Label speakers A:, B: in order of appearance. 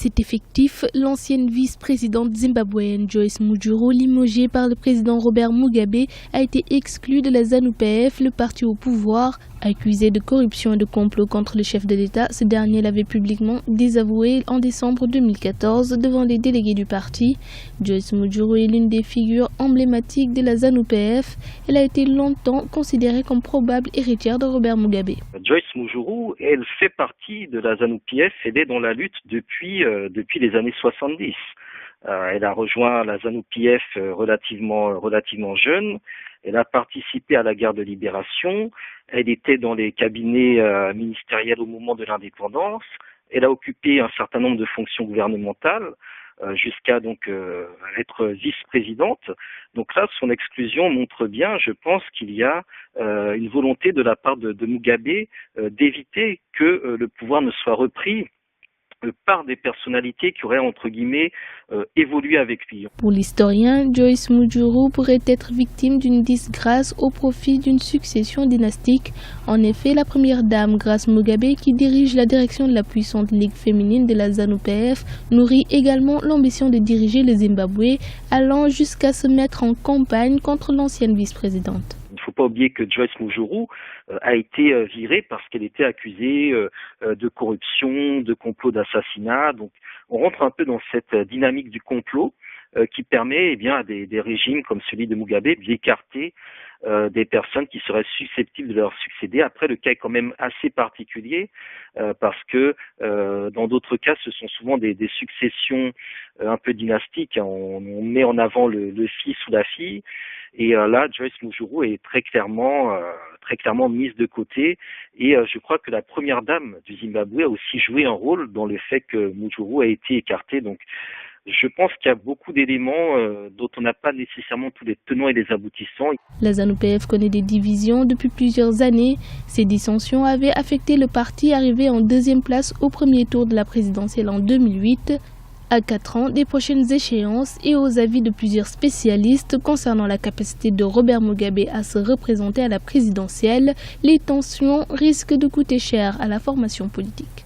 A: C'est effectif, l'ancienne vice-présidente zimbabwéenne Joyce Mujuru, limogée par le président Robert Mugabe, a été exclue de la ZANU-PF, le parti au pouvoir. Accusée de corruption et de complot contre le chef de l'État, ce dernier l'avait publiquement désavoué en décembre 2014 devant les délégués du parti. Joyce Mujuru est l'une des figures emblématiques de la ZANU-PF. Elle a été longtemps considérée comme probable héritière de Robert Mugabe.
B: Joyce Mujuru, elle fait partie de la ZANU-PF, elle est dans la lutte depuis les années 70. Elle a rejoint la ZANU-PF relativement jeune. Elle a participé à la guerre de libération. Elle était dans les cabinets ministériels au moment de l'indépendance. Elle a occupé un certain nombre de fonctions gouvernementales jusqu'à donc être vice-présidente. Donc là, son exclusion montre bien, je pense, qu'il y a une volonté de la part de Mugabe d'éviter que le pouvoir ne soit repris par des personnalités qui auraient, entre guillemets, évolué avec lui.
A: Pour l'historien, Joyce Mujuru pourrait être victime d'une disgrâce au profit d'une succession dynastique. En effet, la première dame, Grace Mugabe, qui dirige la direction de la puissante Ligue féminine de la ZANU-PF, nourrit également l'ambition de diriger le Zimbabwe, allant jusqu'à se mettre en campagne contre l'ancienne vice-présidente.
B: Il ne faut pas oublier que Joyce Mujuru a été virée parce qu'elle était accusée de corruption, de complot d'assassinat. Donc on rentre un peu dans cette dynamique du complot qui permet à des régimes comme celui de Mugabe d'écarter des personnes qui seraient susceptibles de leur succéder. Après, le cas est quand même assez particulier parce que dans d'autres cas, ce sont souvent des successions un peu dynastiques. On met en avant le fils ou la fille. Et là, Joyce Mujuru est très clairement mise de côté. Et je crois que la première dame du Zimbabwe a aussi joué un rôle dans le fait que Mujuru a été écartée. Donc, je pense qu'il y a beaucoup d'éléments dont on n'a pas nécessairement tous les tenants et les aboutissants.
A: La ZANU-PF connaît des divisions depuis plusieurs années. Ces dissensions avaient affecté le parti arrivé en deuxième place au premier tour de la présidentielle en 2008. À 4 ans des prochaines échéances et aux avis de plusieurs spécialistes concernant la capacité de Robert Mugabe à se représenter à la présidentielle, les tensions risquent de coûter cher à la formation politique.